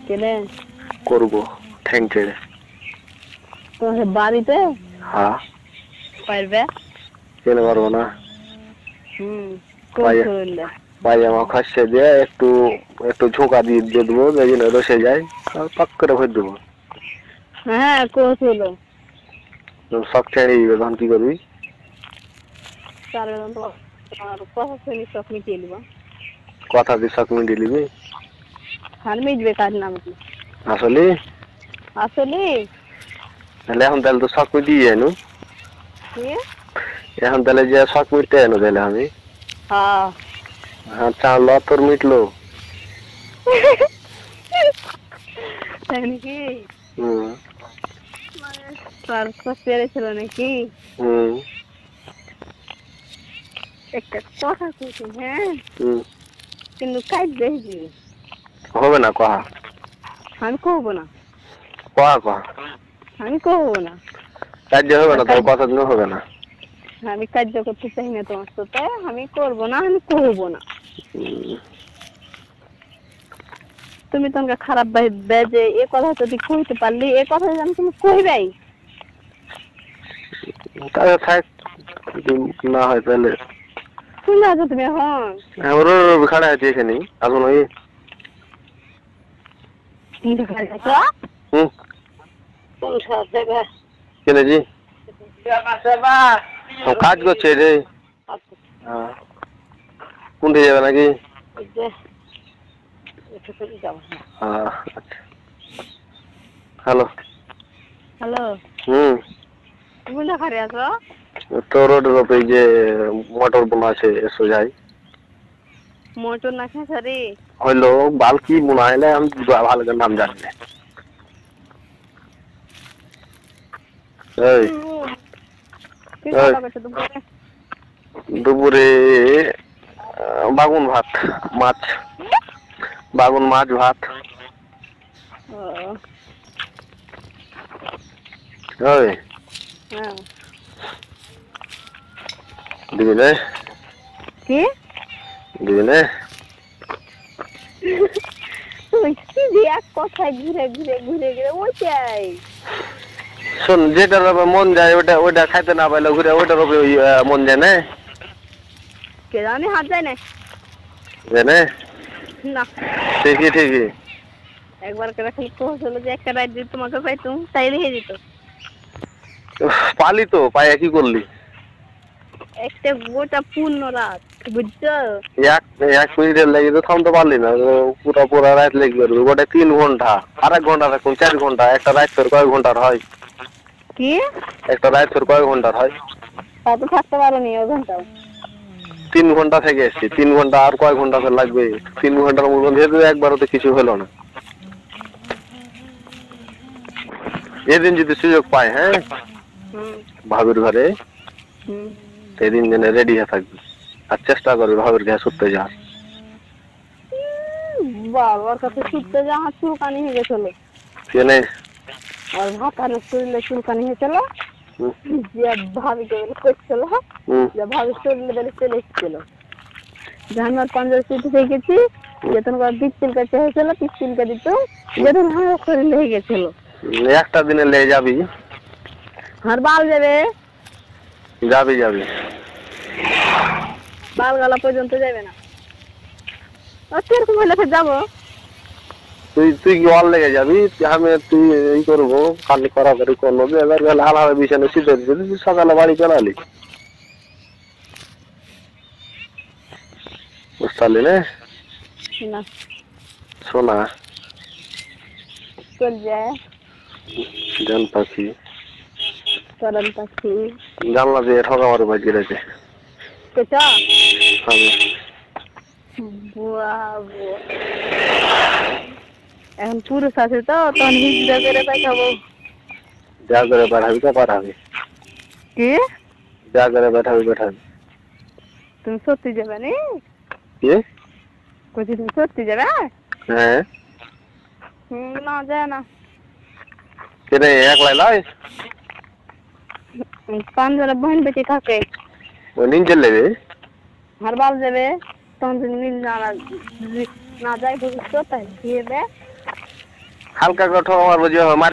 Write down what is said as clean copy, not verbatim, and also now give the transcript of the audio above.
কেনে করবো ঠ্যাং ছেড়ে। তোমার বাড়িতে? হ্যাঁ। পারবে? কেন পারবো না? পায়জামা খসে দিয়ে একটু একটু ঝোঁকা দিয়ে দেবো, যেদিন রসে যায় পাক করে ভরে দেবো। হ্যাঁ কৌশল সব ছেড়ে দিবে, তখন কি করবি? কথা দিয়ে শখ মিটিয়ে নিবি? আর মিটবে কার নাম? আসলে আসলে তাহলে এখন তাহলে তো শখ মিটিয়ে যাইনু। এখন তাহলে যে শখ মিটতে যাইনু তাহলে আমি। হ্যাঁ হ্যাঁ চাল তোর মিটলো নাকি? হুম তার পেরেছিল নাকি? একটা কথা কইছি, হ্যাঁ কিন্তু কাজ দেখবি হবে না। কহা আমি কহবো না, কহা কহা আমি কহবো না, কাজ হবে না, তোর কথা দিন হবে না। আমি কার্য করতে চাই না তোমার সাথে, আমি করবো না, আমি কহবো না। তুমি তোমাকে খারাপ ভাববে যে এ কথা যদি কইতে পারলি, এ কথা যদি আমি তুমি কইবাই তাহলে থাক, না হয় তাহলে শুনে আছো তুমি এখন ওর খাড়া আছে এখানে আসুন। ওই কিনেছি কাজ করছে রে। কোনটি যাবে নাকি? হ্যালো হ্যালো, তুমি না খারে আছো? তো রোডের ওপরে যে মোটর বোনা আছে সোজাই। মোটর না খেসারি হইলো বাল কি বোনা হইলে আমি ভালো করে নাম জানি না। দুপুরে বাগুন ভাত মাছ, বাগুন মাছ ভাত। দিবি না? কি দিবি না? কথায় ঘুরে ঘুরে ঘুরে ঘুরে ওইটাই শোন, যেটার মন যায় ওটা ওইটা খাইতে না পাইলে ঘুরে ওইটার উপরে মন যায় না। কে জানি হাত যায় না জানে না। ঠিকই ঠিকই। একবার করে খালি কৌশল যে একটা রাত যদি তোমাকে পাইতুম তাই লিখে দিত। পালি তো পাইয়া কি করলি? একটা গোটা পূর্ণ রাত, বুঝছো? এক মিনিটের লেগে তো থামতে পারলি না, পুরা পুরা রাত লেগে গেল। গোটা 3 ঘন্টা, আর 1 ঘন্টা রাখুন 4 ঘন্টা। একটা রাত তোর কয় ঘন্টার হয়? কি একটা রাত তোর কয় ঘন্টার হয়? তা তো থাকতে পারো নি ও ঘন্টা। 3 ঘন্টা থেকে এসছি, 3 ঘন্টা আর কয় ঘন্টা তো লাগবে? 3 ঘন্টার মধ্যে যেহেতু একবারও তো কিছু হলো না। এদিন যদি সুযোগ পায়, হ্যাঁ ভাবির ঘরে, সেদিন যেন রেডি হয়ে থাকবি আর চেষ্টা করবি ভাবির ঘরে শুতে যা। বাবার কাছে শুতে যা, আমার চুলকানি হয়ে গেছিল। কেনে আর ভাতার শরীরে চুলকানি হয়েছিল, যে ভাবিকে করছিল, যে ভাবির শরীরে বেড়ে চলে এসেছিল। আমার 15 সিটি হয়ে গেছি, যখন পিস্তিল কাছে হয়েছিল, পিস্তিলকে দিত, যখন আমার শরীর লেগে গেছিল। একটা দিনে লেগে যাবি, আর বাল যাবে, যাবি যাবি, বাল গলা পর্যন্ত যাবে না। কিরকম হলে যাবো? তুই কি ওয়াল লেগে যাবি? আমি তুই এই করবো কালি করাকরি করবো, এবার গেলে আলাদা বিছানে শীতে দিচ্ছি, সকালে বাড়ি চলালি। বুঝতে পারলি না? শোনা চল যায় জান পাখি, চরণ পাখি জানলা দিয়ে ঠকা মারু বাজি রয়েছে। এখন পুরুষ আছে তো, তখন হিজড়া করে পাঠাবো। যা করে পাঠাবি তো পাঠাবি, কি যা করে পাঠাবি পাঠাবি। তুমি সত্যি যাবে নি? কি কইছি তুমি সত্যি যাবে? হ্যাঁ। না যায় না। কেনে একলাই লাই? 5 জনের বোন বেঁচে থাকে। ও নিচে লেবে আর বাল যাবে, তখন যদি মিল না যায় ভবিষ্যৎ তাই দিয়ে দে। হালকা করে ঠকা মারবো যে মার